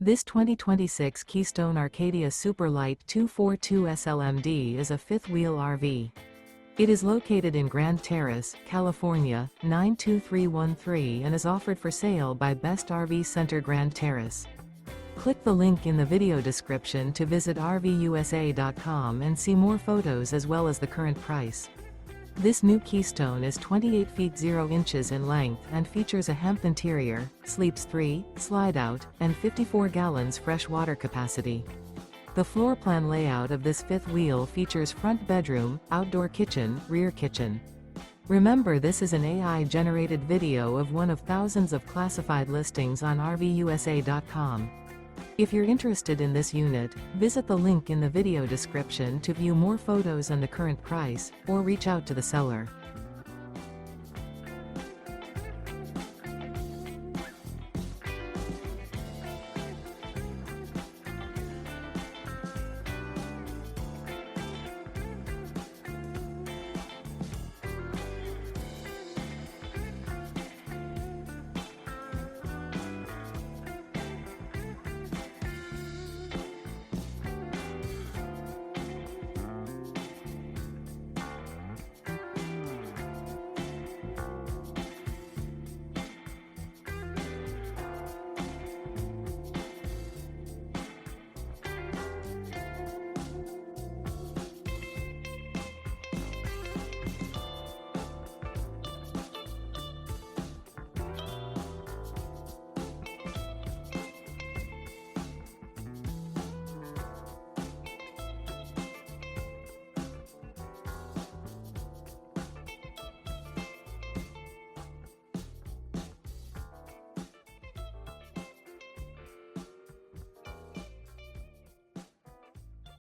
This 2026 Keystone Arcadia Super Lite 242 SLMD is a fifth-wheel RV. It is located in Grand Terrace, California, 92313 and is offered for sale by Best RV Center Grand Terrace. Click the link in the video description to visit RVUSA.com and see more photos as well as the current price. This new Keystone is 28 feet 0 inches in length and features a hemp interior, sleeps 3, slide-out, and 54 gallons fresh water capacity. The floor plan layout of this fifth wheel features front bedroom, outdoor kitchen, rear kitchen. Remember, this is an AI-generated video of one of thousands of classified listings on RVUSA.com. If you're interested in this unit, visit the link in the video description to view more photos and the current price, or reach out to the seller.